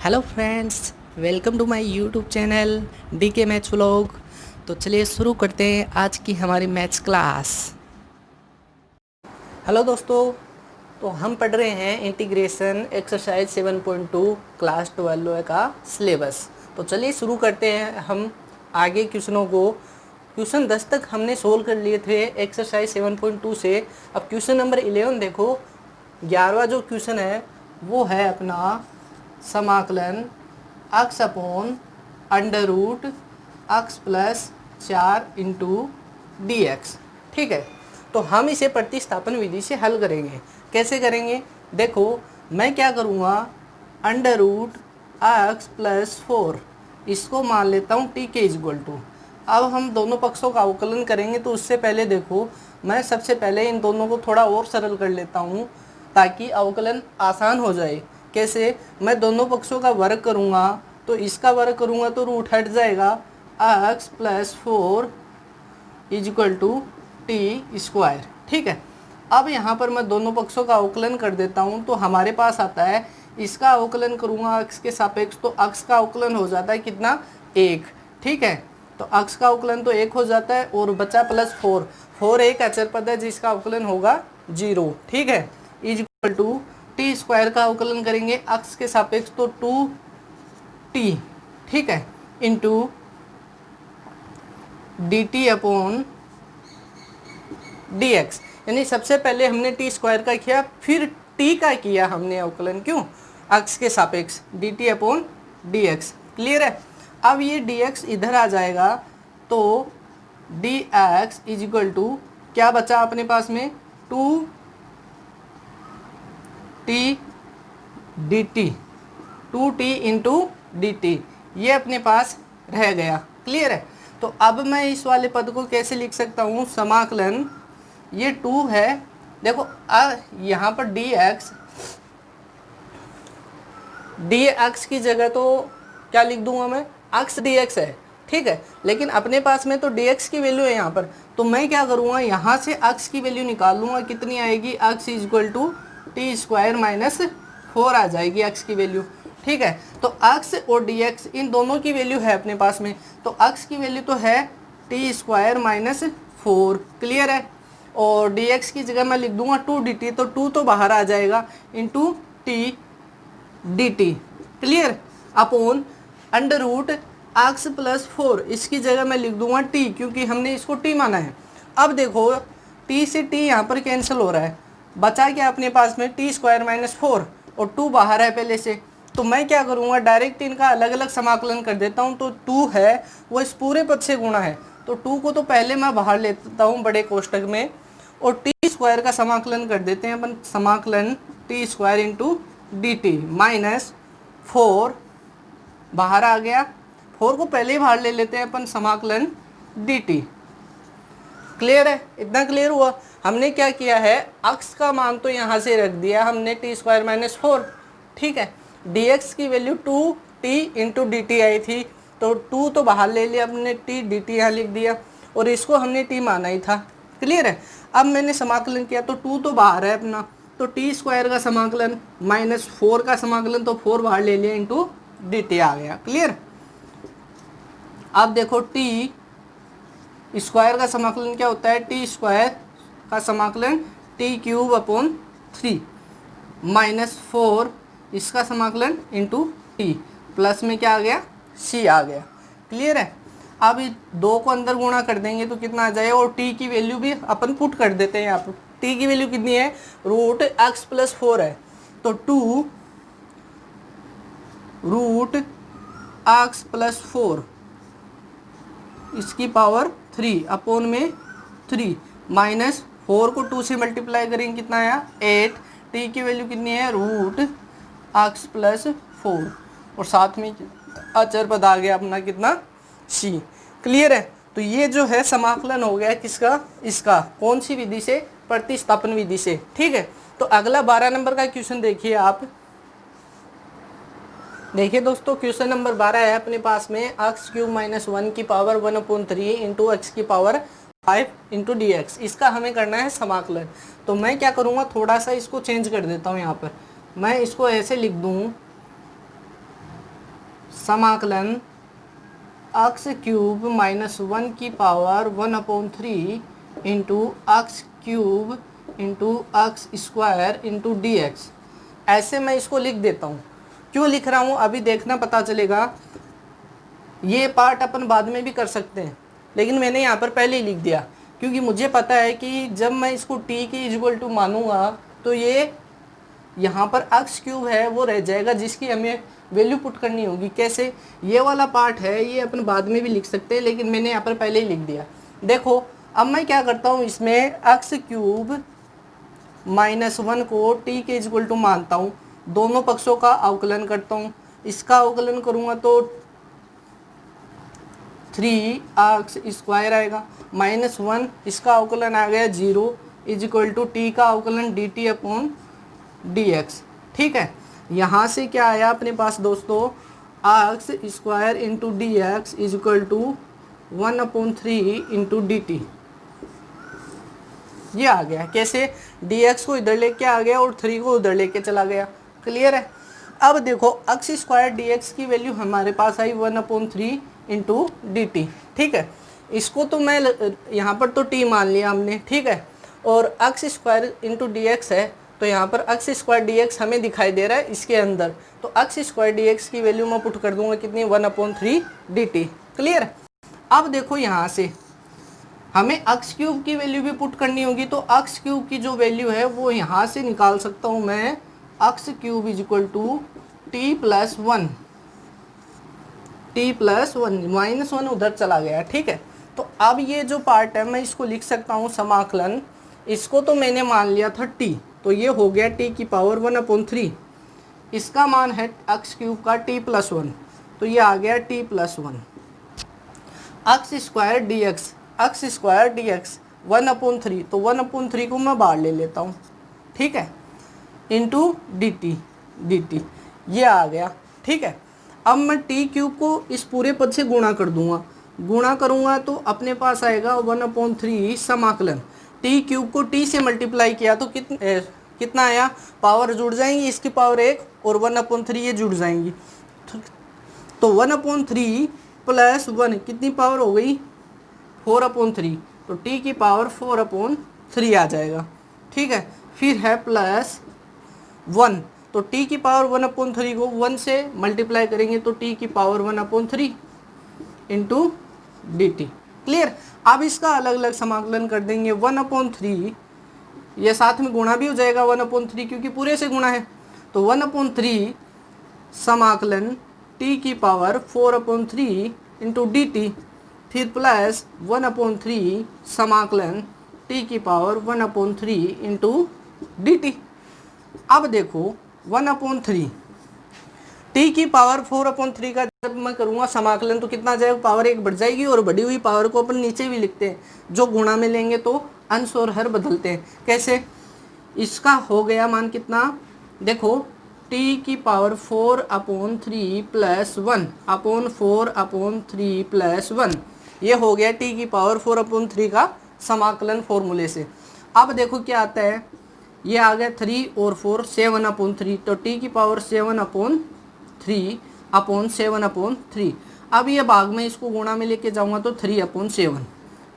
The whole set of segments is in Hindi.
Hello friends, welcome to my YouTube channel DK maths vlog. तो चलिए शुरू करते हैं आज की हमारी मैथ्स क्लास। हेलो दोस्तों, तो हम पढ़ रहे हैं इंटीग्रेशन एक्सरसाइज 7.2 क्लास 12 का सिलेबस। तो चलिए शुरू करते हैं हम आगे क्वेश्चनों को। क्वेश्चन 10 तक हमने सोल्व कर लिए थे एक्सरसाइज 7.2 से। अब क्वेश्चन नंबर 11 देखो। 11वां जो क्वेश्चन है वो है अपना समाकलन x upon under root x plus 4 into d x. ठीक है, तो हम इसे प्रतिस्थापन विधि से हल करेंगे। कैसे करेंगे? देखो, मैं क्या करूँगा, अंडर रूट x प्लस 4 इसको मान लेता हूँ t के इक्वल टू। अब हम दोनों पक्षों का अवकलन करेंगे, तो उससे पहले देखो, मैं सबसे पहले इन दोनों को थोड़ा और सरल कर लेता हूँ ताकि अवकलन आसान हो जाए। कैसे? मैं दोनों पक्षों का वर्ग करूँगा, तो इसका वर्ग करूँगा तो रूट हट जाएगा। x plus 4 is equal to t square. ठीक है, अब यहाँ पर मैं दोनों पक्षों का अवकलन कर देता हूँ, तो हमारे पास आता है, इसका अवकलन करूँगा x के सापेक्ष, तो x का अवकलन हो जाता है कितना? 1। ठीक है, तो x का अवकलन तो 1 हो जाता है और बचा प्लस 4 एक अचर पद है जिसका अवकलन होगा 0। ठीक है, is equal to t square का अवकलन करेंगे x के सापेक्ष, तो 2t। ठीक है, इंटू dt अपॉन dx। यानी सबसे पहले हमने टी स्क्वायर का किया, फिर t का किया हमने अवकलन। क्यों? x के सापेक्ष dt अपॉन dx। क्लियर है? अब ये dx इधर आ जाएगा, तो dx इज इक्वल टू क्या बचा अपने पास में? 2t dt, 2t into dt, ये अपने पास रह गया। क्लियर है? तो अब मैं इस वाले पद को कैसे लिख सकता हूँ? समाकलन, ये 2 है, देखो यहाँ पर dx की जगह तो क्या लिख दूंगा मैं? x dx है। ठीक है, लेकिन अपने पास में तो dx की वैल्यू है यहाँ पर, तो मैं क्या करूँगा, यहाँ से x की वैल्यू निकाल लूँगा। कितनी आएगी? x is equal to t square minus 4 आ जाएगी x की वैल्यू। ठीक है, तो x और dx इन दोनों की वैल्यू है अपने पास में, तो x की वैल्यू तो है टी स्क्वायर माइनस 4। क्लियर है? और dx की जगह मैं लिख दूंगा 2 dt, तो 2 तो बाहर आ जाएगा, into t dt। Clear? Upon under root x plus 4, इसकी जगह मैं लिख दूंगा t, क्योंकि हमने इसको t माना है। अब देखो, t से t यहाँ पर कैंसिल हो रहा है, बचा क्या अपने पास में? टी स्क्वायर माइनस 4, और 2 बाहर है पहले से, तो मैं क्या करूँगा, डायरेक्ट इनका अलग अलग समाकलन कर देता हूँ। तो 2 है वो इस पूरे पद से गुणा है, तो 2 को तो पहले मैं बाहर लेता हूँ बड़े कोष्टक में, और टी स्क्वायर का समाकलन कर देते हैं अपन। समाकलन T square into d T minus 4 बाहर आ गया, 4 को पहले ही बाहर ले लेते हैं अपन, समाकलन डी टी। क्लियर है? इतना क्लियर हुआ? हमने क्या किया है, x का मान तो यहाँ से रख दिया हमने टी स्क्वायर माइनस 4। ठीक है, dx की value 2t into d T I थी, तो 2 तो बाहर ले लिया हमने, t dt यहाँ लिख दिया, और इसको हमने t माना ही था। क्लियर है? अब मैंने समाकलन किया, तो 2 तो बाहर है अपना, तो टी स्क्वायर का समाकलन माइनस 4 का समाकलन, तो 4 बाहर ले लिया, इंटू डी टी आ गया। क्लियर? अब देखो, टी स्क्वायर का समाकलन क्या होता है? टी स्क्वायर का समाकलन टी क्यूब अपॉन 3 माइनस 4 इसका समाकलन इंटू टी, प्लस में क्या आ गया? सी आ गया। क्लियर है? अब 2 को अंदर गुणा कर देंगे तो कितना आ जाएगा, और टी की वैल्यू भी अपन पुट कर देते हैं यहाँ पर। टी की वैल्यू कितनी है? रूट x प्लस 4 है, तो 2 रूट x प्लस 4 इसकी पावर 3 अपोन में 3 माइनस 4 को 2 से मल्टीप्लाई करेंगे, कितना आया? 8। टी की वैल्यू कितनी है? रूट x प्लस 4, और साथ में अचर पद आ गया अपना कितना? c। क्लियर है? तो ये जो है समाकलन हो गया किसका? इसका। कौन सी विधि से? प्रतिस्थापन विधि से। ठीक है, तो अगला 12 नंबर का क्वेश्चन देखिए आप। देखिए दोस्तों, क्वेश्चन नंबर 12 है अपने पास में, एक्स क्यूब माइनस 1 की पावर 1/3 इंटू एक्स की पावर 5 इंटू डी एक्स। इसका हमें करना है समाकलन। तो मैं क्या करूँगा, थोड़ा सा इसको चेंज कर देता हूँ। यहाँ पर मैं इसको ऐसे लिख दूँ, समाकलन एक्स क्यूब माइनस 1 की power 1/3 into x cube into x square into d x. ऐसे मैं इसको लिख देता हूँ। क्यों लिख रहा हूँ अभी देखना पता चलेगा। ये पार्ट अपन बाद में भी कर सकते हैं, लेकिन मैंने यहाँ पर पहले ही लिख दिया क्योंकि मुझे पता है कि जब मैं इसको t के इक्वल टू मानूंगा तो ये यहाँ पर एक्स क्यूब है वो रह जाएगा, जिसकी हमें वैल्यू पुट करनी होगी। कैसे? ये वाला पार्ट है ये अपन बाद में भी लिख सकते हैं, लेकिन मैंने यहाँ पर पहले ही लिख दिया। देखो अब मैं क्या करता हूँ, इसमें एक्स क्यूब माइनस 1 को t के इक्वल टू मानता हूँ, दोनों पक्षों का अवकलन करता हूँ। इसका अवकलन करूँगा तो 3x स्क्वायर आएगा, माइनस 1 इसका अवकलन आ गया 0 इज इक्वल टू टी का अवकलन dt अपॉन dx। ठीक है, यहाँ से क्या आया अपने पास दोस्तों, x square into d x is equal to 1/3 into d t. ये आ गया। कैसे? dx को इधर लेके आ गया और 3 को उधर लेके चला गया। क्लियर है? अब देखो एक्स स्क्वायर dx की वैल्यू हमारे पास आई 1/3 इंटू डी टी। ठीक है, इसको तो मैं यहाँ पर तो t मान लिया हमने। ठीक है, और x square into d x है तो यहाँ पर एक्स स्क्वायर डी एक्स हमें दिखाई दे रहा है इसके अंदर, तो एक्स स्क्वायर डी एक्स की वैल्यू मैं पुट कर दूंगा कितनी, 1/3 डी टी। क्लियर? अब देखो यहाँ से हमें एक्स क्यूब की वैल्यू भी पुट करनी होगी, तो एक्स क्यूब की जो वैल्यू है वो यहाँ से निकाल सकता हूँ मैं, x cube is equal to t plus 1, minus 1 उधर चला गया। ठीक है, तो अब ये जो पार्ट है मैं इसको लिख सकता हूँ समाकलन, इसको तो मैंने मान लिया था t, तो ये हो गया t की पावर 1/3। इसका मान है एक्स क्यूब का t प्लस 1, तो ये आ गया t plus 1। X square D x, x square D x 1/3, तो 1/3 को मैं बाहर ले लेता हूँ। ठीक है, इंटू डी टी, ये आ गया। ठीक है, अब मैं टी क्यूब को इस पूरे पद से गुणा कर दूंगा, गुणा करूंगा तो अपने पास आएगा 1/3 समाकलन। टी क्यूब को टी से मल्टीप्लाई किया तो कितना आया, पावर जुड़ जाएंगी, इसकी पावर 1 और 1/3 ये जुड़ जाएंगी, तो 1/3 प्लस 1 कितनी पावर हो गई, 4/3, तो टी की पावर 4/3 आ जाएगा। ठीक है, फिर है प्लस 1, तो t की पावर 1/3 को 1 से मल्टीप्लाई करेंगे तो t की power 1/3 into d T. Clear? अब इसका अलग अलग समाकलन कर देंगे। 1/3 ये साथ में गुणा भी हो जाएगा 1/3 क्योंकि पूरे से गुणा है, तो 1/3 समाकलन t की पावर 4/3 इंटू डी टी, फिर प्लस 1/3 समाकलन t की पावर 1/3 इंटू डी टी। अब देखो 1/3 t की पावर 4/3 का जब मैं करूँगा समाकलन तो कितना जाएगा, पावर 1 बढ़ जाएगी, और बढ़ी हुई पावर को अपन नीचे भी लिखते हैं, जो गुणा में लेंगे तो अंश और हर बदलते हैं। कैसे? इसका हो गया मान कितना, देखो t की पावर 4/3 प्लस 1/4/3 प्लस 1, ये हो गया t की पावर 4/3 का समाकलन फॉर्मूले से। अब देखो क्या आता है, ये आ गया 3 और 4 7/3, तो t की पावर 7/3/7/3। अब ये भाग में इसको गुणा में लेके जाऊंगा तो 3/7।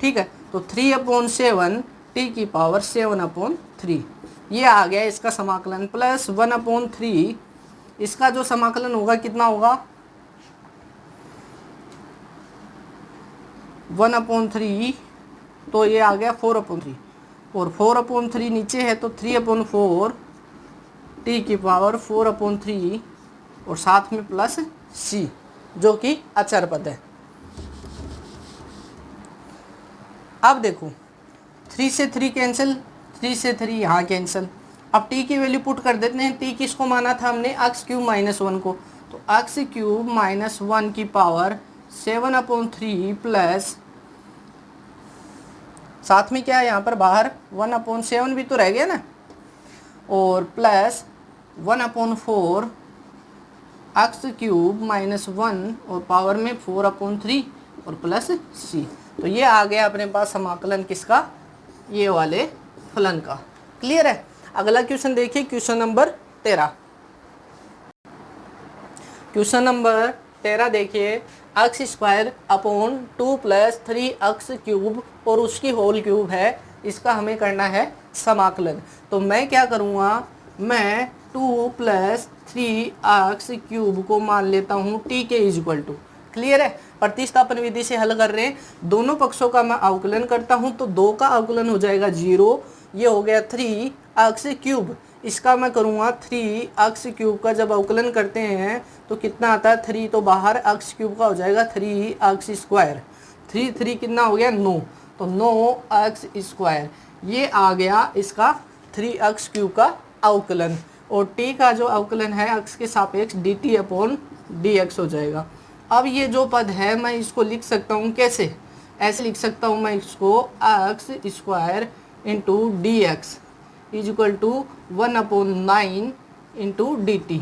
ठीक है, तो 3/7 t की पावर 7/3, ये आ गया इसका समाकलन, प्लस 1/3 इसका जो समाकलन होगा कितना होगा, 1/3, तो ये आ गया 4/3, और 4/3 नीचे है तो 3/4 t की पावर 4/3 और साथ में प्लस c जो कि अचर पद है। अब देखो 3 से 3 कैंसिल, 3 से 3 यहाँ कैंसिल। अब t की वैल्यू पुट कर देते हैं। t किसको माना था हमने, एक्स क्यूब माइनस 1 को, तो एक्स क्यूब माइनस 1 की पावर 7/3 प्लस, साथ में क्या है यहाँ पर बाहर 1/7 भी तो रह गया ना, और प्लस 1/4 एक्स क्यूब माइनस 1 और पावर में 4/3 और प्लस c। तो ये आ गया अपने पास समाकलन किसका, ये वाले फलन का। क्लियर है? अगला क्वेश्चन देखिए, क्वेश्चन नंबर 13। क्वेश्चन नंबर तेरा देखिए x square upon 2 plus 3 x cube और उसकी होल क्यूब है, इसका हमें करना है समाकलन। तो मैं क्या करूँगा, मैं 2 प्लस 3 एक्स क्यूब को मान लेता हूँ टी के इक्वल टू। क्लियर है, प्रतिस्थापन विधि से हल कर रहे हैं, दोनों पक्षों का मैं अवकलन करता हूँ तो 2 का अवकलन हो जाएगा 0, ये हो गया 3 एक्स क्यूब, इसका मैं करूँगा 3 एक्स क्यूब का जब अवकलन करते हैं तो कितना आता है 3, तो बाहर एक्स क्यूब का हो जाएगा 3 एक्स स्क्वायर, 3 कितना हो गया 9, तो 9 एक्स स्क्वायर, ये आ गया इसका 3 एक्स क्यूब का अवकलन। और टी का जो अवकलन है एक्स के सापेक्ष D T upon D x हो जाएगा। अब ये जो पद है मैं इसको लिख सकता हूँ कैसे, ऐसे लिख सकता हूँ मैं इसको x square into d x is equal to 1/9 into d t.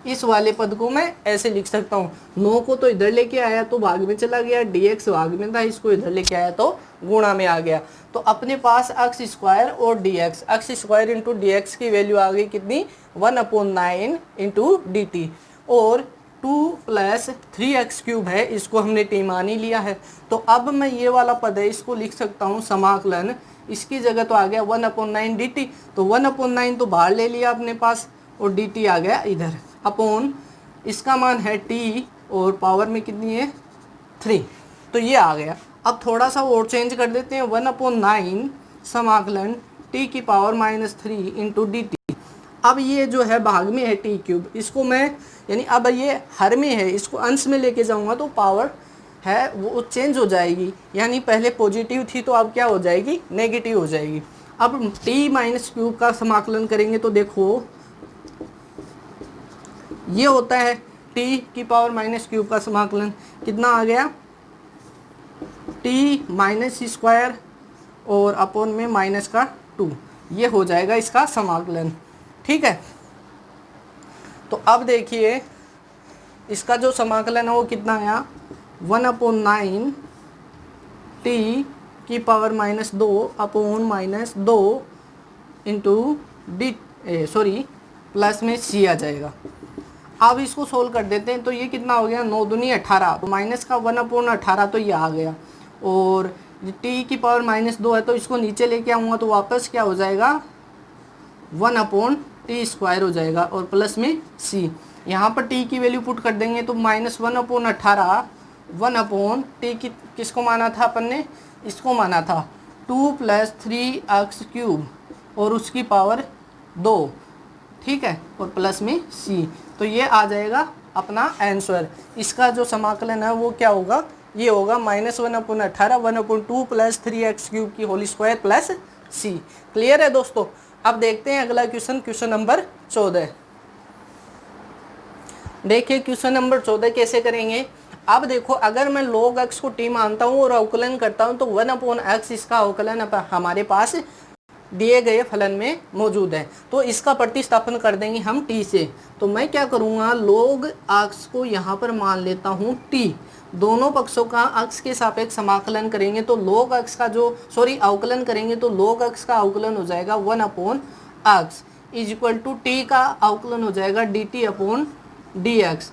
इस वाले पद को मैं ऐसे लिख सकता हूँ, 9 को तो इधर लेके आया तो भाग में चला गया, dx भाग में था, इसको इधर लेके आया तो गुणा में आ गया। तो अपने पास एक्स स्क्वायर और dx, x square into d x की वैल्यू आ गई कितनी 1/9 इंटू डी टी, और 2 प्लस 3x क्यूब है, इसको हमने टी मान ही लिया है। तो अब मैं ये वाला पद है इसको लिख सकता हूँ समाकलन, इसकी जगह तो आ गया 1/9 डी टी, तो 1/9 तो बाहर ले लिया अपने पास और डी टी आ गया इधर, अपॉन इसका मान है टी और पावर में कितनी है 3, तो ये आ गया। अब थोड़ा सा और चेंज कर देते हैं, 1/9 समाकलन टी की पावर -3 इंटू डी टी। अब ये जो है भाग में है टी क्यूब, इसको मैं यानी अब ये हर में है, इसको अंश में लेके जाऊंगा तो पावर है वो चेंज हो जाएगी, यानी पहले पॉजिटिव थी तो अब क्या हो जाएगी नेगेटिव हो जाएगी। अब टी माइनस क्यूब का समाकलन करेंगे तो देखो ये होता है टी की पावर माइनस क्यूब का समाकलन, कितना आ गया टी माइनस स्क्वायर और अपॉन में माइनस का 2, ये हो जाएगा इसका समाकलन। ठीक है, तो अब देखिए इसका जो समाकलन है वो कितना आया 1/9 टी की power -2 upon -2 into D sorry plus में सी आ जाएगा। अब इसको सोल्व कर देते हैं तो ये कितना हो गया 9 दूनी 18, तो माइनस का 1/18 तो ये आ गया, और टी की पावर -2 है तो इसको नीचे लेके आऊँगा तो वापस क्या हो जाएगा 1/t स्क्वायर हो जाएगा और प्लस में सी, यहाँ पर टी की वैल्यू पुट कर देंगे तो -1/18 1/t की किसको माना था अपन ने, इसको माना था 2 प्लस 3x क्यूब और उसकी पावर 2, ठीक है, और प्लस में सी, तो ये आ जाएगा अपना आंसर। इसका जो समाकलन है वो क्या होगा, ये होगा -1/18 1/2 प्लस 3x क्यूब की होल स्क्वायर प्लस सी। क्लियर है दोस्तों। अब देखते हैं अगला क्वेश्चन, क्वेश्चन नंबर 14। देखिए क्वेश्चन नंबर 14 कैसे करेंगे। अब देखो अगर मैं log x को t मानता हूँ और अवकलन करता हूँ तो 1/x इसका अवकलन हमारे पास दिए गए फलन में मौजूद है, तो इसका प्रतिस्थापन कर देंगे हम t से। तो मैं क्या करूँगा log x को यहाँ पर मान लेता हूँ t, दोनों पक्षों का x के सापेक्ष समाकलन करेंगे तो log x का जो अवकलन करेंगे तो log x का अवकलन हो जाएगा 1/x is equal to t का अवकलन हो जाएगा dt अपॉन dx।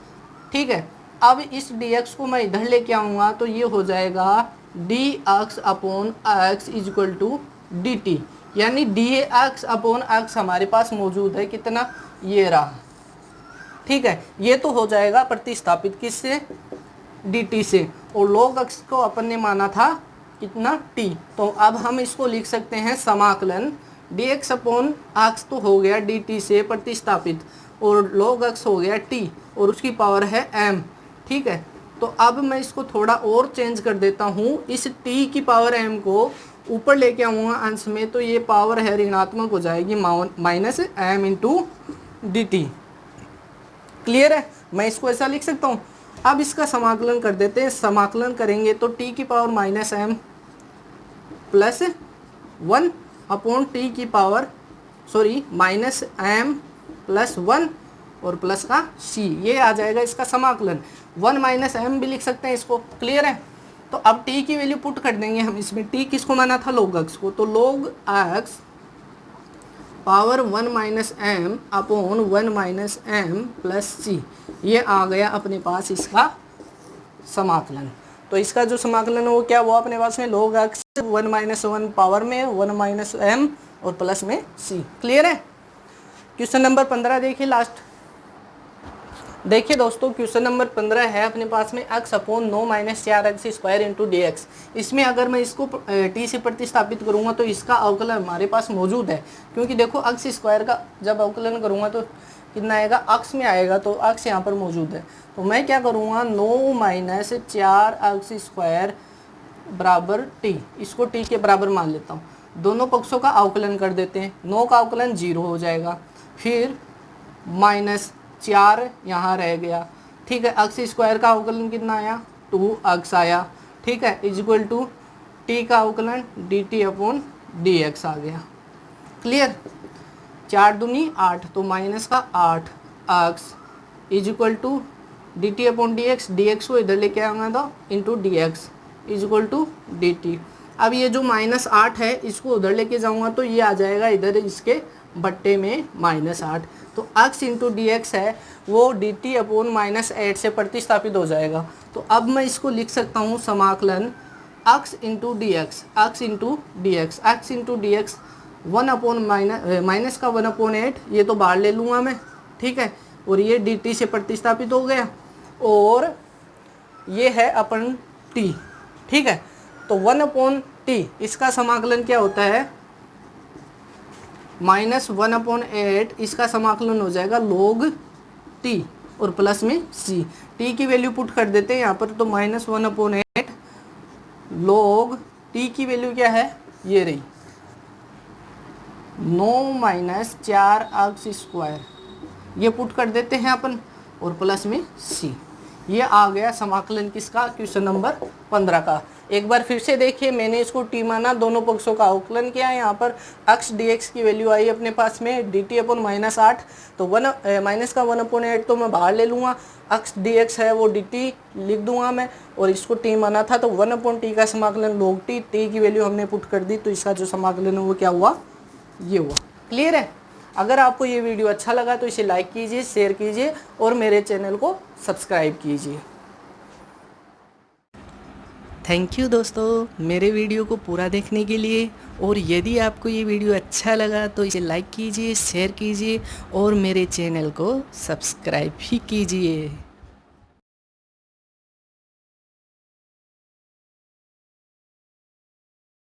ठीक है, अब इस dx को मैं इधर लेके आऊँगा तो ये हो जाएगा dx upon x is equal to dt, यानी dx अपॉन x हमारे पास मौजूद है, कितना ये रहा। ठीक है, ये तो हो जाएगा प्रतिस्थापित किससे dt से, और log x को अपन ने माना था कितना t, तो अब हम इसको लिख सकते हैं समाकलन dx अपॉन x तो हो गया dt से प्रतिस्थापित और log x हो गया t और उसकी पावर है m। ठीक है, तो अब मैं इसको थोड़ा और चेंज कर देता हूँ, इस t की पावर m को ऊपर लेके आऊँगा अंश में तो ये पावर है ऋणात्मक हो जाएगी -m into d T. Clear है, मैं इसको ऐसा लिख सकता हूँ। अब इसका समाकलन कर देते हैं, समाकलन करेंगे तो t की power -m plus 1 upon t की पावर -m प्लस 1 और प्लस का c, ये आ जाएगा इसका समाकलन। 1 -m भी लिख सकते हैं इसको। क्लियर है, तो अब t की वैल्यू पुट कर देंगे हम इसमें। t किसको माना था log x को, तो log x power 1 minus M upon 1 minus M plus C, ये आ गया अपने पास इसका समाकलन। तो इसका जो समाकलन है वो क्या हुआ अपने पास में, log x 1 माइनस 1 पावर में 1 माइनस एम और प्लस में सी। क्लियर है। क्वेश्चन नंबर 15 देखिए लास्ट। देखिए दोस्तों क्वेश्चन नंबर 15 है अपने पास में x upon 9 minus 4x square into d x. इसमें अगर मैं इसको t से प्रतिस्थापित करूंगा तो इसका अवकलन हमारे पास मौजूद है, क्योंकि देखो x स्क्वायर का जब अवकलन करूंगा तो कितना आएगा, x में आएगा, तो x यहाँ पर मौजूद है। तो मैं क्या करूँगा, 9 माइनस 4x स्क्वायर बराबर t, इसको t के बराबर मान लेता हूँ। दोनों पक्षों का अवकलन कर देते हैं, 9 का अवकलन 0 हो जाएगा, फिर माइनस 4 यहाँ रह गया, ठीक है। x स्क्वायर का अवकलन कितना आया, 2x आया, ठीक है, इज इक्वल टू t का अवकलन dt अपॉन dx आ गया। क्लियर। 4 दूनी 8, तो माइनस का 8x is equal to dt upon dx, dx को इधर लेके आऊँगा तो into dx is equal to dt। अब ये जो माइनस 8 है इसको उधर लेके जाऊँगा तो ये आ जाएगा इधर इसके बट्टे में माइनस 8, तो x इंटू डी एक्स है वो डी टी अपॉन माइनस 8 से प्रतिस्थापित हो जाएगा। तो अब मैं इसको लिख सकता हूँ समाकलन x into d x, x into d x, x into d x 1 upon minus का 1 अपॉन 8, ये तो बाहर ले लूँगा मैं, ठीक है, और ये डी टी से प्रतिस्थापित हो गया, और ये है अपन t, ठीक है। तो 1 अपॉन टी, इसका समाकलन क्या होता है, माइनस 1 अपॉन 8, इसका समाकलन हो जाएगा log t और प्लस में c। t की वैल्यू पुट कर देते हैं यहाँ पर, तो माइनस 1 अपॉन 8 log t की वैल्यू क्या है, ये रही 9 माइनस 4x स्क्वायर, ये पुट कर देते हैं अपन, और प्लस में c। ये आ गया समाकलन किसका, क्वेश्चन नंबर 15 का। एक बार फिर से देखिए, मैंने इसको t माना, दोनों पक्षों का अवकलन किया है। यहाँ पर x dx की वैल्यू आई अपने पास में dt अपॉन माइनस 8, तो माइनस का 1 अपॉन 8 तो मैं बाहर ले लूँगा, x dx है वो dt लिख दूंगा मैं, और इसको t माना था तो 1 अपॉन t का समाकलन log t, t की वैल्यू हमने पुट कर दी, तो इसका जो समाकलन है वो क्या हुआ, ये हुआ। क्लियर है। अगर आपको ये वीडियो अच्छा लगा तो इसे लाइक कीजिए, शेयर कीजिए और मेरे चैनल को सब्सक्राइब कीजिए। थैंक यू दोस्तों मेरे वीडियो को पूरा देखने के लिए, और यदि आपको ये वीडियो अच्छा लगा तो इसे लाइक कीजिए, शेयर कीजिए और मेरे चैनल को सब्सक्राइब भी कीजिए।